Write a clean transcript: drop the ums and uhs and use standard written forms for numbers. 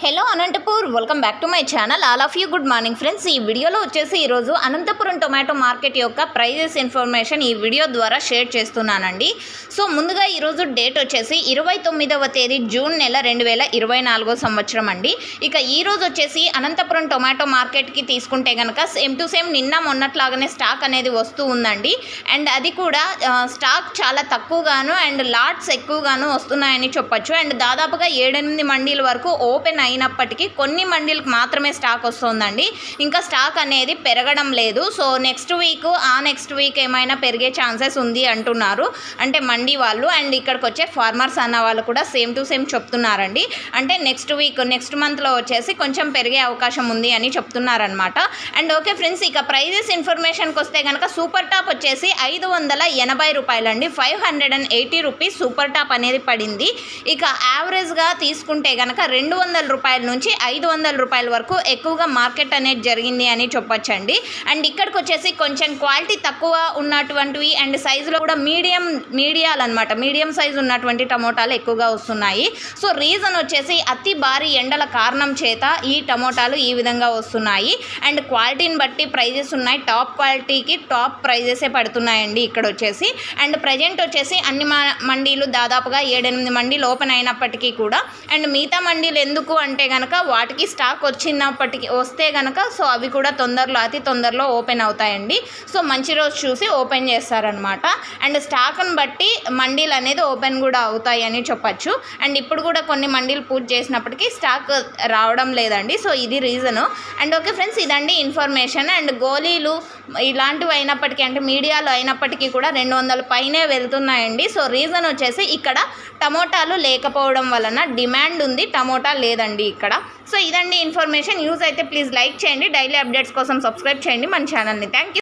Hello Anantapur, welcome back to my channel. All of you good morning friends. ఈ వీడియోలో వచ్చేసి ఈరోజు అనంతపురం టొమాటో మార్కెట్ యొక్క ప్రైజెస్ ఇన్ఫర్మేషన్ ఈ వీడియో ద్వారా షేర్ చేస్తున్నానండి. సో ముందుగా ఈరోజు డేట్ వచ్చేసి 29వ తేదీ జూన్ నెల 2024 సంవత్సరం అండి. ఇక ఈరోజు వచ్చేసి అనంతపురం టొమాటో మార్కెట్కి తీసుకుంటే కనుక సేమ్ టు సేమ్ నిన్న మొన్నట్లాగానే స్టాక్ అనేది వస్తూ ఉందండి. అండ్ అది కూడా స్టాక్ చాలా తక్కువగాను అండ్ లాట్స్ ఎక్కువగాను వస్తున్నాయని చెప్పొచ్చు. అండ్ దాదాపుగా 7-8 మండీల వరకు ఓపెన్ అయినప్పటికీ కొన్ని మండీలకు మాత్రమే స్టాక్ వస్తుందండి. ఇంకా స్టాక్ అనేది పెరగడం లేదు. సో నెక్స్ట్ వీక్ ఏమైనా పెరిగే ఛాన్సెస్ ఉంది అంటున్నారు, అంటే మండీ వాళ్ళు. అండ్ ఇక్కడికి వచ్చే ఫార్మర్స్ అన్న వాళ్ళు కూడా సేమ్ టు సేమ్ చెప్తున్నారండి. అంటే నెక్స్ట్ మంత్లో వచ్చేసి కొంచెం పెరిగే అవకాశం ఉంది అని చెప్తున్నారనమాట. అండ్ ఓకే ఫ్రెండ్స్, ఇక ప్రైజెస్ ఇన్ఫర్మేషన్కి వస్తే కనుక సూపర్ టాప్ వచ్చేసి 580 రూపాయలండి. 580 రూపీస్ సూపర్ టాప్ అనేది పడింది. ఇక యావరేజ్గా తీసుకుంటే కనుక 200 రూపాయల నుంచి 500 రూపాయల వరకు ఎక్కువగా మార్కెట్ అనేది జరిగింది అని చెప్పొచ్చండి. అండ్ ఇక్కడికి వచ్చేసి కొంచెం క్వాలిటీ తక్కువ ఉన్నటువంటివి అండ్ సైజులో కూడా మీడియం సైజు ఉన్నటువంటి టమోటాలు ఎక్కువగా వస్తున్నాయి. సో రీజన్ వచ్చేసి అతి భారీ ఎండల కారణం చేత ఈ టమోటాలు ఈ విధంగా వస్తున్నాయి. అండ్ క్వాలిటీని బట్టి ప్రైజెస్ ఉన్నాయి. టాప్ క్వాలిటీకి టాప్ ప్రైజెసే పడుతున్నాయండి ఇక్కడ వచ్చేసి. అండ్ ప్రజెంట్ వచ్చేసి అన్ని మండీలు దాదాపుగా 7-8 మండీలు ఓపెన్ అయినప్పటికీ కూడా అండ్ మిగతా మండీలు ఎందుకు అంటే కనుక వాటికి స్టాక్ వస్తే కనుక సో అవి కూడా అతి తొందరలో ఓపెన్ అవుతాయండి. సో మంచి రోజు చూసి ఓపెన్ చేస్తారనమాట. అండ్ స్టాక్ని బట్టి మండీలు అనేది ఓపెన్ కూడా అవుతాయి అని చెప్పచ్చు. అండ్ ఇప్పుడు కూడా కొన్ని మండీలు పూర్తి చేసినప్పటికీ స్టాక్ రావడం లేదండి. సో ఇది రీజను. అండ్ ఓకే ఫ్రెండ్స్, ఇదండి ఇన్ఫర్మేషన్. అండ్ గోళీలు ఇలాంటివి అయినప్పటికీ అంటే మీడియాలో అయినప్పటికీ కూడా 200 పైనే వెళ్తున్నాయండి. సో రీజన్ వచ్చేసి ఇక్కడ టమోటాలు లేకపోవడం వలన డిమాండ్ ఉంది, టమోటా లేదండి ఇక్కడ. సో ఇదండి ఇన్ఫర్మేషన్. యూజ్ అయితే ప్లీజ్ లైక్ చేయండి. డైలీ అప్డేట్స్ కోసం సబ్స్క్రైబ్ చేయండి మన ఛానల్ని. Thank you.